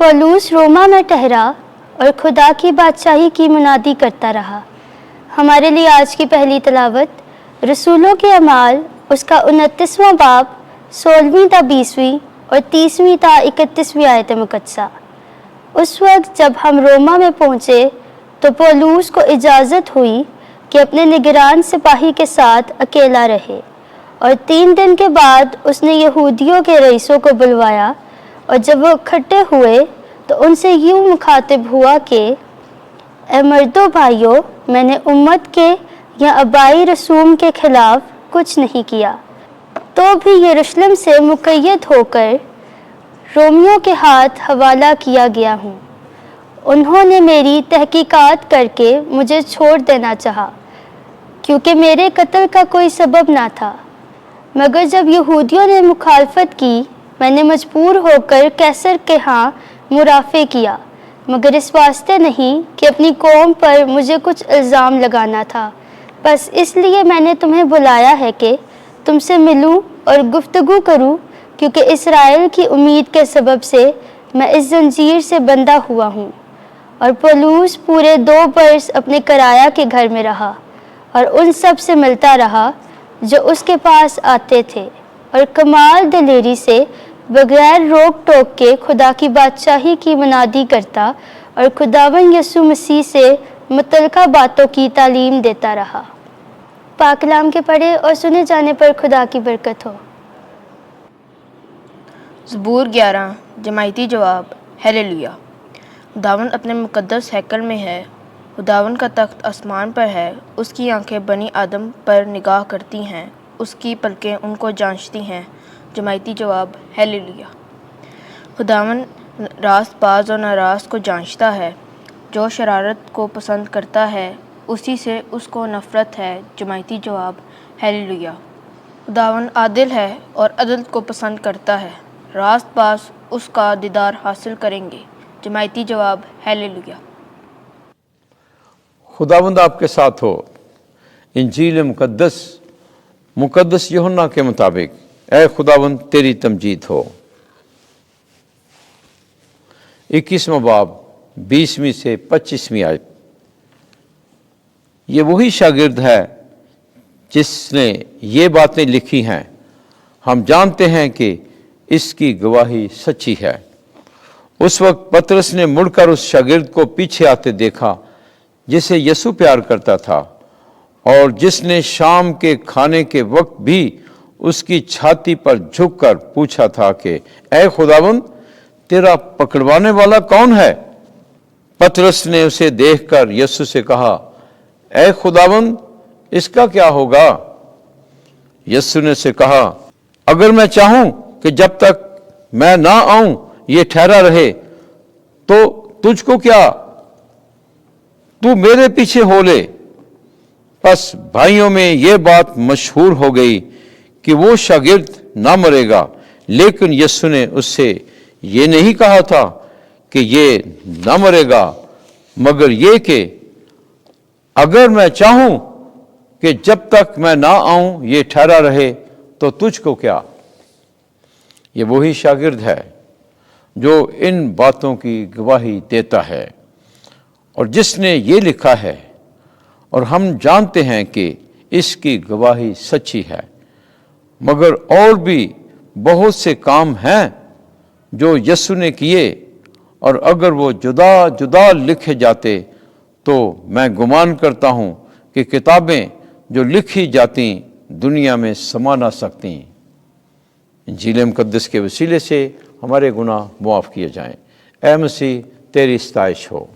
पौलुस रोमा में ठहरा और खुदा की बादशाही की मुनादी करता रहा। हमारे लिए आज की पहली तलावत रसूलों के अमाल उसका 29वां बाब 16वीं ता 20वीं और 30वीं ता 31वीं आयत मुकद्दसा। उस वक्त जब हम रोमा में पहुँचे तो पौलुस को इजाज़त हुई कि अपने निगरान सिपाही के साथ अकेला रहे, और 3 दिन के बाद उसने यहूदियों के रईसों को बुलवाया, और जब वो इकट्ठे हुए तो उनसे यूं मुखातिब हुआ कि ए मर्दों भाइयों, मैंने उम्मत के या अबाई रसूम के खिलाफ कुछ नहीं किया, तो भी यरूशलेम से मुक़य्यद होकर रोमियों के हाथ हवाला किया गया हूँ। उन्होंने मेरी तहकीकात करके मुझे छोड़ देना चाहा, क्योंकि मेरे कत्ल का कोई सबब ना था, मगर जब यहूदियों ने मुखालफत की, मैंने मजबूर होकर कैसर के यहाँ मुराफ़े किया, मगर इस वास्ते नहीं कि अपनी कौम पर मुझे कुछ इल्ज़ाम लगाना था, बस इसलिए मैंने तुम्हें बुलाया है कि तुमसे मिलूं और गुफ्तगू करूं, क्योंकि इस्राएल की उम्मीद के सबब से मैं इस जंजीर से बंधा हुआ हूँ। और पौलुस पूरे 2 बरस अपने कराया के घर में रहा और उन सब से मिलता रहा जो उसके पास आते थे, और कमाल दिलेरी से बगैर रोक टोक के खुदा की बादशाही की मुनादी करता और खुदावन यसु मसीह से मुतल्लका बातों की तालीम देता रहा। पाक कलाम के पढ़े और सुने जाने पर खुदा की बरकत हो। ज़बूर 11 जमायती जवाब हालेलुया। खुदावन अपने मुक़द्दस हैकल में है, खुदावन का तख्त आसमान पर है, उसकी आंखें बनी आदम पर निगाह करती हैं, उसकी पलकें उनको जांचती हैं। जमायती जवाब हालेलुया। खुदावन रास्त बाज और नाराज़ को जांचता है, जो शरारत को पसंद करता है उसी से उसको नफ़रत है। जमायती जवाब हालेलुया। खुदावन आदिल है और अदल को पसंद करता है, रास्त बाज उसका दीदार हासिल करेंगे। जमायती जवाब हालेलुया। खुदावंद आपके साथ हो। इंजील मुक़द्दस यूहन्ना के मुताबिक ऐ खुदावंद तेरी तमजीद हो। 21वां बाब 20वीं से 25वीं आयत। ये वही शागिर्द है जिसने ये बातें लिखी हैं। हम जानते हैं कि इसकी गवाही सच्ची है। उस वक्त पतरस ने मुड़कर उस शागिर्द को पीछे आते देखा जिसे यीशु प्यार करता था, और जिसने शाम के खाने के वक्त भी उसकी छाती पर झुककर पूछा था कि ऐ खुदावंद, तेरा पकड़वाने वाला कौन है? पतरस ने उसे देखकर यीशु से कहा, ऐ खुदावंद, इसका क्या होगा? यीशु ने उसे कहा, अगर मैं चाहूं कि जब तक मैं ना आऊं ये ठहरा रहे, तो तुझको क्या, तू मेरे पीछे हो ले। बस भाइयों में ये बात मशहूर हो गई कि वो शागिर्द ना मरेगा, लेकिन यीशु ने उससे ये नहीं कहा था कि ये ना मरेगा, मगर ये कि अगर मैं चाहूं कि जब तक मैं ना आऊं ये ठहरा रहे, तो तुझको क्या। ये वही शागिर्द है जो इन बातों की गवाही देता है और जिसने ये लिखा है, और हम जानते हैं कि इसकी गवाही सच्ची है। मगर और भी बहुत से काम हैं जो यीशु ने किए, और अगर वो जुदा जुदा लिखे जाते तो मैं गुमान करता हूँ कि किताबें जो लिखी जाती दुनिया में समा ना सकती। इंजील मुक़द्दस के वसीले से हमारे गुनाह मुआफ़ किए जाएं। ऐ मसीह तेरी सताइश हो।